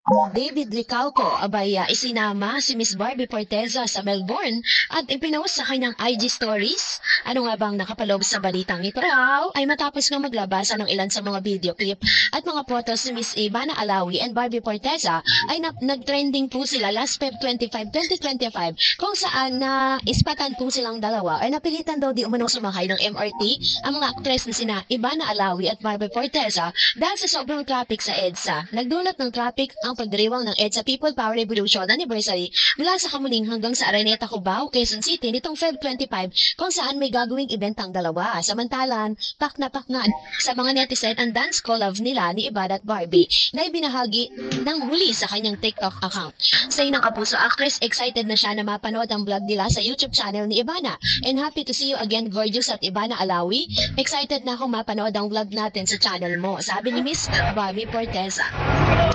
David Licauco, abay isinama si Miss Barbie Forteza sa Melbourne at ipinaus sa kanyang IG stories. Ano nga bang nakapaloob sa balitang ito raw ay matapos nga maglabasan ng ilan sa mga video clip at mga photos ni Miss Ivana Alawi and Barbie Forteza ay nag-trending po sila last Feb 25, 2025 kung saan na ispatan po silang dalawa ay napilitan daw di umanong sumakay ng MRT ang mga aktres na sina Ivana Alawi at Barbie Forteza dahil sa sobrang traffic sa EDSA. Nagdulot ng traffic ang pagdiriwang ng EDSA People Power Revolution Anniversary mula sa Kamuning hanggang sa Araneta, Cubao, Quezon City nitong Feb 25 kung saan may gagawing event ang dalawa. Samantalan, pak na sa mga netizen ang dance collab nila ni Ivana at Barbie na ibinahagi ng huli sa kanyang TikTok account. Sa inang kapuso actress, excited na siya na mapanood ang vlog nila sa YouTube channel ni Ivana. And happy to see you again, gorgeous at Ivana Alawi. Excited na akong mapanood ang vlog natin sa channel mo, sabi ni Miss Barbie Forteza.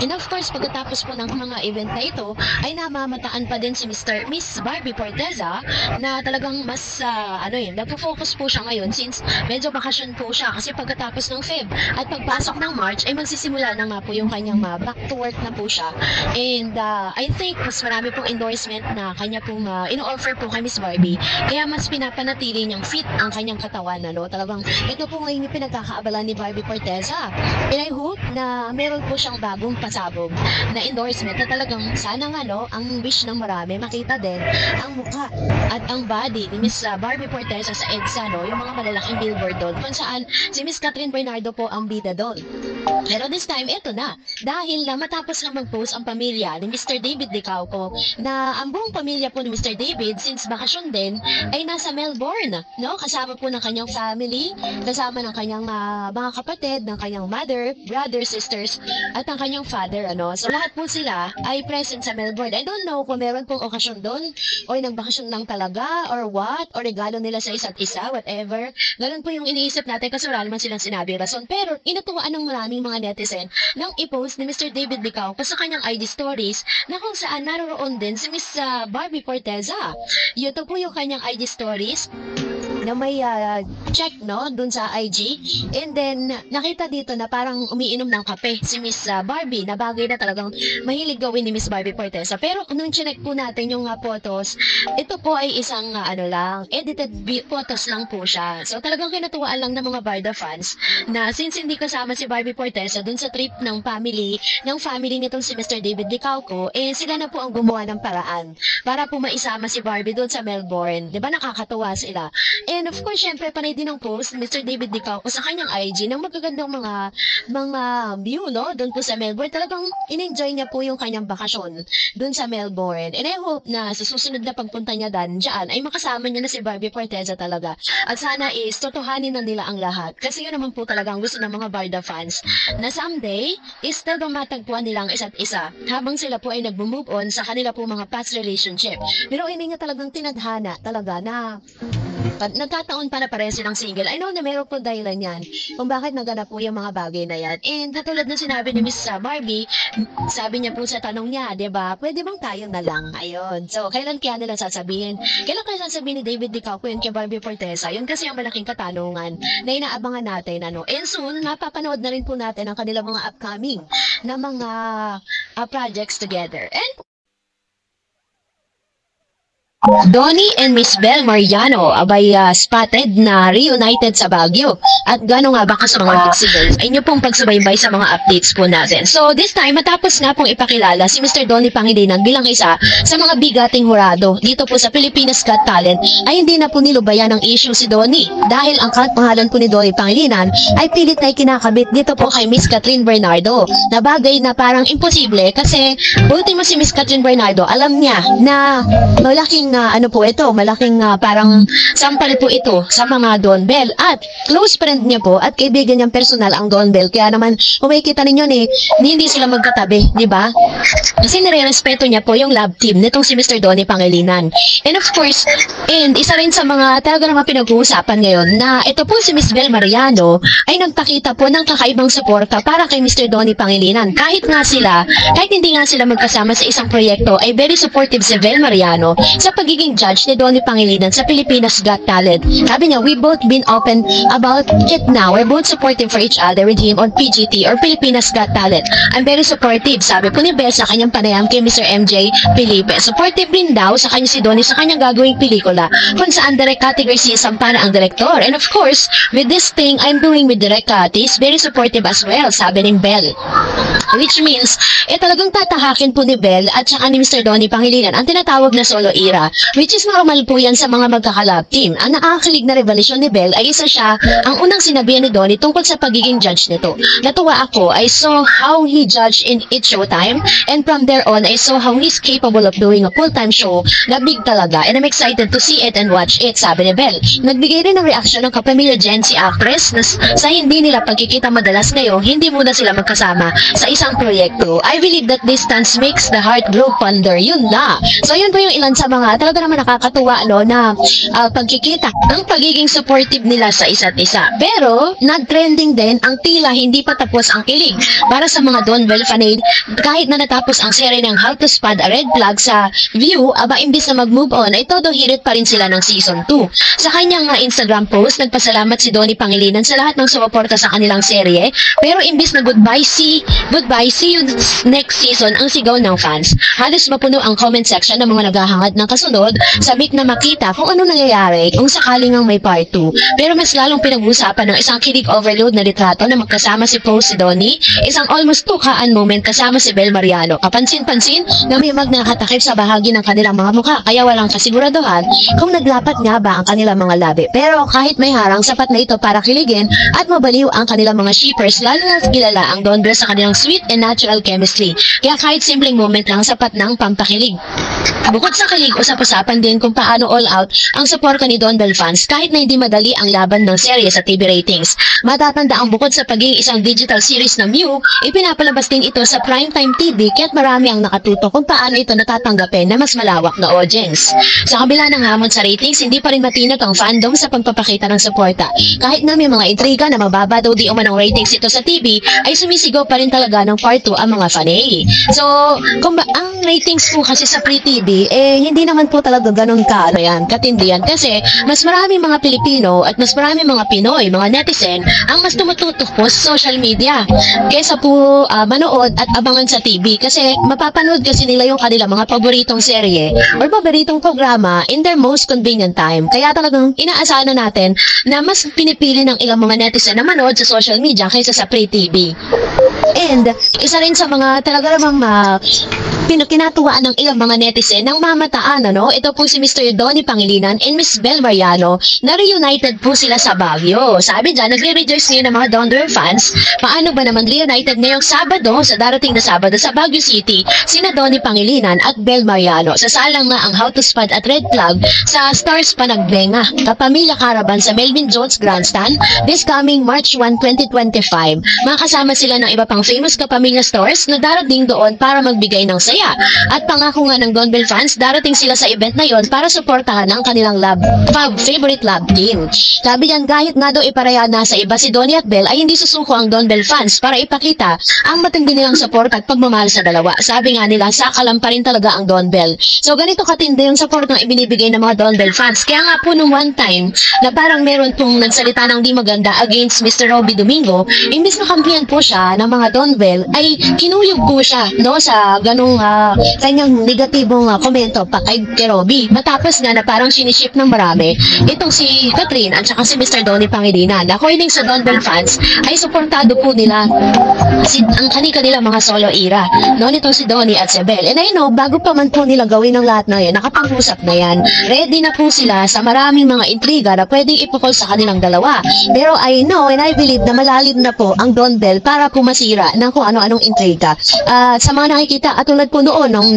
And of course, pagkatapos po ng mga event na ito, ay namamataan pa din si Miss Barbie Forteza na talagang mas, nagpo-focus po siya ngayon since medyo bakasyon po siya kasi pagkatapos ng Feb at pagpasok ng March ay magsisimula na nga po yung kanyang back to work na po siya. And I think mas marami pong endorsement na kanya pong ino-offer po kay Miss Barbie. Kaya mas pinapanatili niyang fit ang kanyang katawan. Talagang ito po ngayon yung pinagkakaabala ni Barbie Forteza. And I hope na meron po siyang bagong pasabog na endorsement na talagang sana nga ang wish ng marami makita din ang mukha at ang body ni Miss Barbie Forteza sa EDSA, yung mga malalaking billboard doon kung saan si Miss Catherine Bernardo po ang bida doon. Pero this time, ito na. Dahil matapos na mag-post ang pamilya ni Mr. David Licauco na ang buong pamilya po ni Mr. David since bakasyon din ay nasa Melbourne, kasama po ng kanyang family, kasama ng kanyang mga kapatid, ng kanyang mother, brothers, sisters, at ang kanyang father, So lahat po sila ay present sa Melbourne. I don't know kung meron pong okasyon doon o nagbakasyon lang talaga or what, or regalo nila sa isa't isa, whatever. Ganun po yung iniisip natin kasi wala naman silang sinabi rason. Pero inatuwaan ng maraming mga netizen nang i-post ni Mr. David Licauco sa kanyang IG stories na kung saan naroon din si Miss Barbie Forteza. Ito po yung kanyang IG stories na may check dun sa IG, and then nakita dito na parang umiinom ng kape si Miss Barbie na bagay na talagang mahilig gawin ni Miss Barbie Forteza. Pero nung chinek po natin yung photos, ito po ay isang edited photos lang po siya. So talagang kinatuwaan lang ng mga Barda fans na since hindi kasama si Barbie Forteza dun sa trip ng family nitong si Mr. David Licauco, sila na po ang gumawa ng paraan para po maisama si Barbie dun sa Melbourne. Diba nakakatuwa sila? And of course, syempre, panay din ang post Mr. David Licauco sa kanyang IG ng magagandang mga view, doon po sa Melbourne. Talagang in-enjoy niya po yung kanyang bakasyon doon sa Melbourne. And I hope na sa susunod na pagpunta niya dyan ay makasama niya na si Barbie Forteza talaga. At sana is totohanin na nila ang lahat. Kasi yun naman po talagang gusto ng mga Barda fans na someday is talagang matagpuan nila ang isa't isa habang sila po ay nag-move on sa kanila po mga past relationship. Pero hindi niya talagang tinadhana talaga na nagkataon pa na pareho silang single. I know na meron po dahilan yan kung bakit naganap po yung mga bagay na yan. And katulad na sinabi ni Miss Barbie, sabi niya po sa tanong niya, diba, pwede bang tayo na lang? Ayun. So, kailan kaya nila sasabihin? Kailan kaya sasabihin ni David Licauco yun kay Barbie Forteza? Yun kasi ang malaking katanungan na inaabangan natin. And soon, mapapanood na rin po natin ang kanilang mga upcoming na mga projects together. And Donnie and Miss Bel Mariano abay spotted na reunited sa Baguio. At gano'n nga ba sa mga signals ay inyo pong pagsubaybay sa mga updates po natin. So this time, matapos nga pong ipakilala si Mr. Donnie Pangilinan bilang isa sa mga bigating hurado dito po sa Pilipinas Got Talent, ay hindi na po nilubayan ang issue si Donnie. Dahil ang pangalan po ni Donnie Pangilinan ay pilit na ikinakabit dito po kay Miss Catherine Bernardo. Na bagay na parang imposible kasi ultimo si Miss Catherine Bernardo, alam niya na malaking malaking parang sampal po ito sa mga Don Bell at close friend niya po at kaibigan niyang personal ang Don Bell. Kaya naman, kung makikita ninyo hindi sila magkatabi, di ba? Kasi nire-respeto niya po yung love team nitong si Mr. Donnie Pangilinan. And of course, isa rin sa mga talaga naman pinag-uusapan ngayon na ito po si Miss Bel Mariano ay nagpakita po ng kakaibang suporta para kay Mr. Donnie Pangilinan. Kahit hindi nga sila magkasama sa isang proyekto, ay very supportive si Bel Mariano sa pagiging judge ni Donnie Pangilinan sa Pilipinas Got Talent. Sabi niya, we both been open about it now. We're both supportive for each other with him on PGT or Pilipinas Got Talent. I'm very supportive, sabi po ni Bel sa kanyang panayam kay Mr. MJ Felipe. Supportive rin daw sa kanya si Donnie sa kanyang gagawing pelikula kung saan direct category si Sampana ang director. And of course, with this thing I'm doing with direct cut, is very supportive as well, sabi ni Bel. Which means, talagang tatahakin po ni Bel at saka ni Mr. Donnie Pangilinan ang tinatawag na solo era, which is normal po yan sa mga magkakalab team. Ang nakakilig na revelasyon ni Bel ay isa siya ang unang sinabihan ni Donnie tungkol sa pagiging judge nito. Natuwa ako, I saw how he judged in It's Showtime, and from there on, I saw how he's capable of doing a full-time show na big talaga, and I'm excited to see it and watch it, sabi ni Bel. Nagbigay rin ng reaksyon ng kapamilya Jen, si actress, na sa hindi nila pagkikita madalas ngayon, hindi muna sila magkasama sa isang proyekto. I believe that distance makes the heart grow fonder. Yun na. So, yun po yung ilan sa mga talaga naman nakakatuwa, no, na pagkikita ang pagiging supportive nila sa isa't isa. Pero, nag-trending din ang tila hindi pa tapos ang kilig para sa mga Don Bell fanade kahit na natapos ang serye ng How to Spot a Red Flag sa View, aba imbis na mag-move on ay todo hirit pa rin sila ng season 2. Sa kanyang Instagram post, nagpasalamat si Donnie Pangilinan sa lahat ng sumuporta sa kanilang serye, pero imbis na goodbye, see you next season ang sigaw ng fans. Halos mapuno ang comment section ng mga naghahangad ng kasunod, sabik na makita kung ano nangyayari kung sakaling ang may part 2. Pero mas lalong pinag-usapan ng isang kilig overload na litrato na magkasama si Post si Donnie, isang almost tukaan moment kasama si Bel Mariano. Kapansin-pansin na may magnakatakip sa bahagi ng kanilang mga mukha, kaya walang kasiguraduhan kung naglapat nga ba ang kanilang mga labi. Pero kahit may harang, sapat na ito para kiligin at mabaliw ang kanilang mga shippers, lalo na kilala ang Don Bell sa kanilang sweet and natural chemistry. Kaya kahit simpleng moment lang, sapat ng pampakilig. Bukod sa kilig, usap-usapan din kung paano all out ang suporta ni Don Bell fans kahit na hindi madali ang laban ng serye sa TV ratings. Matatanda ang bukod sa pagiging isang digital series na Mew, ipinapalabas din ito sa primetime TV kaya't marami ang nakatuto kung paano ito natatanggapin na mas malawak na audience. Sa kabila ng hamon sa ratings, hindi pa rin matinag ang fandom sa pagpapakita ng suporta. Kahit na may mga intriga na mababa daw di umanong ratings ito sa TV, ay sumisigaw pa rin talaga ng part 2 ang mga fanay. So, ang ratings po kasi sa pre-TV, hindi naman po talaga ganun katindi yan. Kasi, mas maraming mga Pilipino at mas maraming mga Pinoy, mga netizen, ang mas tumututok po sa social media kaysa po manood at abangan sa TV. Kasi, mapapanood kasi nila yung kanilang mga paboritong serye or paboritong programa in their most convenient time. Kaya talagang inaasahan na natin na mas pinipili ng ilang mga netizen na manood sa social media kaysa sa pre-TV. And, isa rin sa mga talaga namang kinatuwaan ng ilang mga netizen ng mamataan, ito po si Mr. Donnie Pangilinan and Miss Bel Mariano na reunited po sila sa Baguio. Sabi dyan, nagre-rejoice ngayon ng mga Don Bell fans. Paano ba naman reunited ngayong Sabado, sa darating na Sabado sa Baguio City, sina Donnie Pangilinan at Bel Mariano. Sasalang nga ang How to Spot at Red Flag sa Stars Panagbenga, Kapamilya Caravan sa Melvin Jones Grandstand this coming March 1, 2025. Makasama sila ng iba pang famous kapamilya stars na darating doon para magbigay ng saya. At pangako nga ng Don Bell fans, darating sila sa event na yon para suportahan ang kanilang favorite love team. Sabi yan, kahit nga daw iparaya na sa iba si Donnie at Bell, ay hindi susuko ang Don Bell fans para ipakita ang matindi nilang support at pagmamahal sa dalawa. Sabi nga nila, sakalam pa rin talaga ang Don Bell. So ganito katindi yung support na ibinibigay ng mga Don Bell fans. Kaya nga po nung one time na parang meron pong nagsalita ng di maganda against Mr. Robby Domingo, imbis na kampiyan po siya ng mga Don Bell, ay kinuyog po siya sa ganung kanyang negatibong komento pa kay Robby. Matapos na parang siniship ng marami itong si Catherine at saka si Mr. Donnie Pangilinan. According sa Don Bell fans, ay suportado po nila ang kanila mga solo era. Nitong si Donnie at si Bell. And I know, bago pa man po nila gawin ang lahat na yan, nakapag-usap na yan. Ready na po sila sa maraming mga intriga na pwedeng ipukol sa kanilang dalawa. Pero I know and I believe na malalim na po ang Don Bell para po masira ng kung ano-anong intriga. Sa mga nakikita, at tulad po noon nung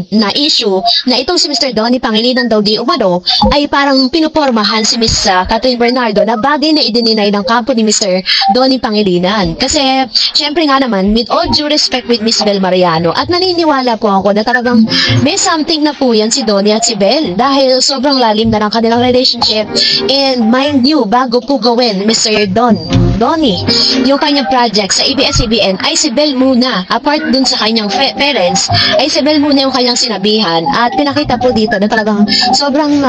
na-issue na itong si Mr. Donnie Pangilinan daw di umano, ay parang pinupormahan si Miss Catherine Bernardo na bagay na idininay ng kampo ni Mr. Donnie Pangilinan. Kasi, syempre nga naman, with all due respect with Miss Bel Mariano, at naniniwala po ako na talagang may something na po yan si Donnie at si Bel dahil sobrang lalim na ng kanilang relationship. And mind you, bago po gawin Mr. Don Donnie, yung kanyang project sa ABS-CBN ay si Bel muna. Apart dun sa kanyang parents, ay si Bel muna yung kanyang sinabihan. At pinakita po dito na talagang sobrang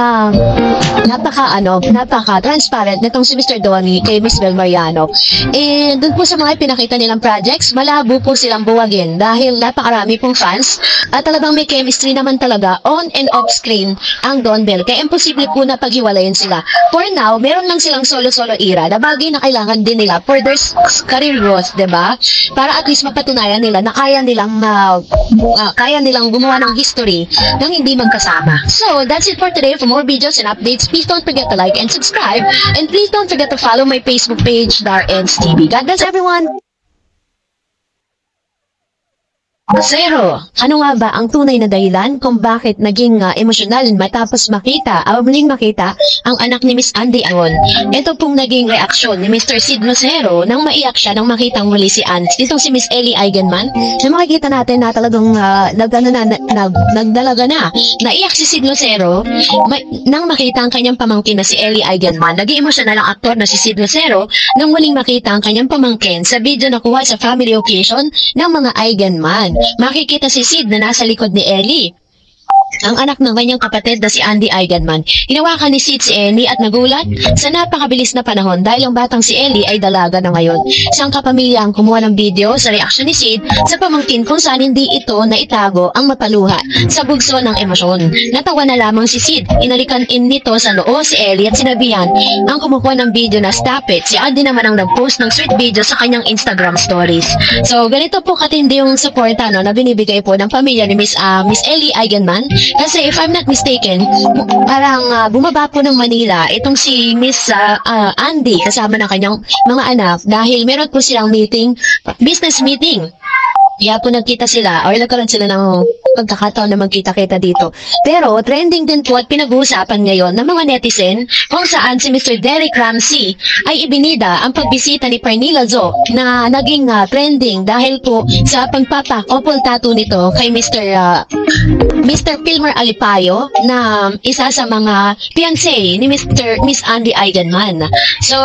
napaka-transparent nitong si Mr. Donnie kay Miss Bel Mariano. And dun po sa mga pinakita nilang projects, malabo po silang buwagin dahil napakarami pong fans at talagang may chemistry naman talaga on and off screen ang Don Bell. Kaya imposible po na paghiwalayin sila. For now, meron lang silang solo-solo era na bagay na kailangan din nila for their career growth, diba? Para at least mapatunayan nila na kaya nilang gumawa ng history nang hindi magkasama. So, that's it for today. For more videos and updates, please don't forget to like and subscribe. And please don't forget to follow my Facebook page, Dar'Ens TV. God bless everyone! Zero. Ano nga ba ang tunay na dahilan kung bakit naging emosyonal matapos muling makita ang anak ni Miss Andy Angon? Ito pong naging reaksyon ni Mr. Sid Lucero nang maiyak siya nang makitang muli si Ann. Itong si Miss Ellie Eigenman. So makikita natin na talagang nagdalaga na. Naiyak si Sid Lucero nang makita ang kanyang pamangkin na si Ellie Eigenman. Naging emosyonal ang aktor na si Sid Lucero nang muling makita ang kanyang pamangkin sa video na kuha sa family occasion ng mga Eigenman. Makikita si Sid na nasa likod ni Ellie, ang anak ng kanyang kapatid na si Andy Eigenman. Hinawakan ni Sid si Ellie at nagulat sa napakabilis na panahon dahil ang batang si Ellie ay dalaga na ngayon. Isang kapamilya ang kumuha ng video sa reaksyon ni Sid sa pamangkin kung saan hindi ito naitago ang mapaluha sa bugso ng emosyon. Natawa na lamang si Sid. Inalikan nito sa noo si Ellie at sinabihan ang kumukuha ng video na stop it. Si Andy naman ang nag-post ng sweet video sa kanyang Instagram stories. So ganito po katindi yung suporta na binibigay po ng pamilya ni Miss Ellie Eigenman. Kasi if I'm not mistaken, parang bumaba po ng Manila itong si Miss Andy kasama ng kanyang mga anak dahil meron po silang business meeting. Kaya po nagkita sila or nagkaroon sila ng pagkakataon na magkita-kita dito. Pero trending din po at pinag-uusapan ngayon ng mga netizen kung saan si Mr. Derek Ramsey ay ibinida ang pagbisita ni Pernilla Zo na naging trending dahil po sa pagpapa-couple tattoo nito kay Mr. Pilmer Alipayo na isa sa mga fiancé ni Miss Andy Eigenman. So,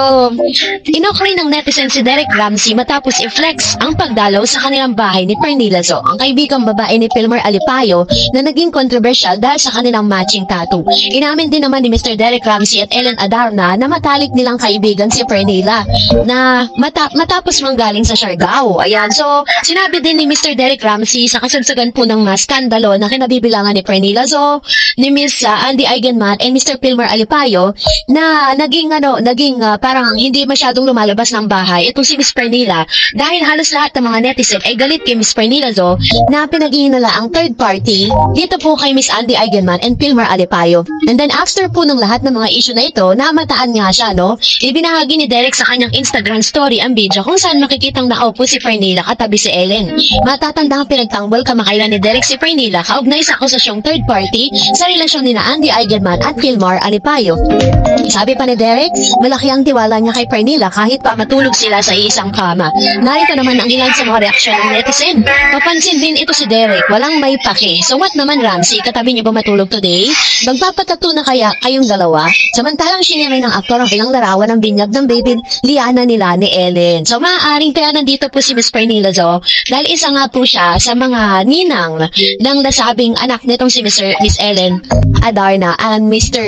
inokray ng netizen si Derek Ramsey matapos i-flex ang pagdalaw sa kanilang bahay ni Pernilla Zo, ang kaibigang babae ni Pilmer Alipayo na naging controversial dahil sa kanilang matching tattoo. Inamin din naman ni Mr. Derek Ramsey at Ellen Adarna na matalik nilang kaibigan si Pernilla na matapos manggaling sa Siargao. Ayan, so sinabi din ni Mr. Derek Ramsey sa kasagsagan po ng skandalo na kinabibilangan ni Pernilla Zo, ni Miss Andy Eigenman and Mr. Pilmer Alipayo na naging parang hindi masyadong lumalabas ng bahay itong si Miss Pernilla dahil halos lahat ng mga netizen ay galit kay Miss Pernilla Zo na pinag-iinala ang third party dito po kay Miss Andy Eigenman and Pilmer Alipayo. And then after po ng lahat ng mga issue na ito, namataan nga siya, no? Ibinahagi ni Derek sa kanyang Instagram story ang video kung saan makikitang nakaupo si Pernilla katabi si Ellen. Matatanda ang pinagtanggol kamakailan ni Derek si Pernilla kaugnay sa akusasyong third party sa relasyon ni Andy Eigenman at Pilmer Alipayo. Sabi pa ni Derek, malaki ang tiwala niya kay Pernilla kahit pa matulog sila sa isang kama. Narito naman ang ilan sa mga reaksyon ng netizen. Papansin din ito si Derek, walang may pake. So what naman Ramsey, katabi niyo ba matulog today? Magpapatato na kaya kayong dalawa? Samantalang siniray ng aktor ang ilang larawan ng binyag ng baby Liana nila ni Ellen. So maaaring kaya nandito po si Miss Pernilla Zo dahil isa nga po siya sa mga ninang ng nasabing anak nitong si Miss Ellen Adarna and Mr.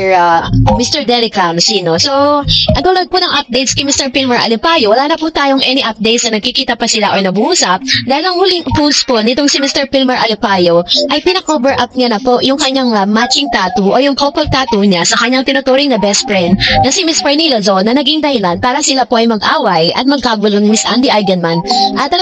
Derek Ramsey, no? So, agulad po ng updates kay Mr. Pilmer Alipayo, wala na po tayong any updates na nagkikita pa sila or nabuusap dahil ang huling post po nitong si Mr. Pilmer Alipayo ay pinakover up niya na po yung kanyang matching tattoo o yung couple tattoo niya sa kanyang tinuturing na best friend na si Miss Pernilla Zo na naging dahilan para sila po ay mag-away at magkagulo ni Miss Andy Eigenman at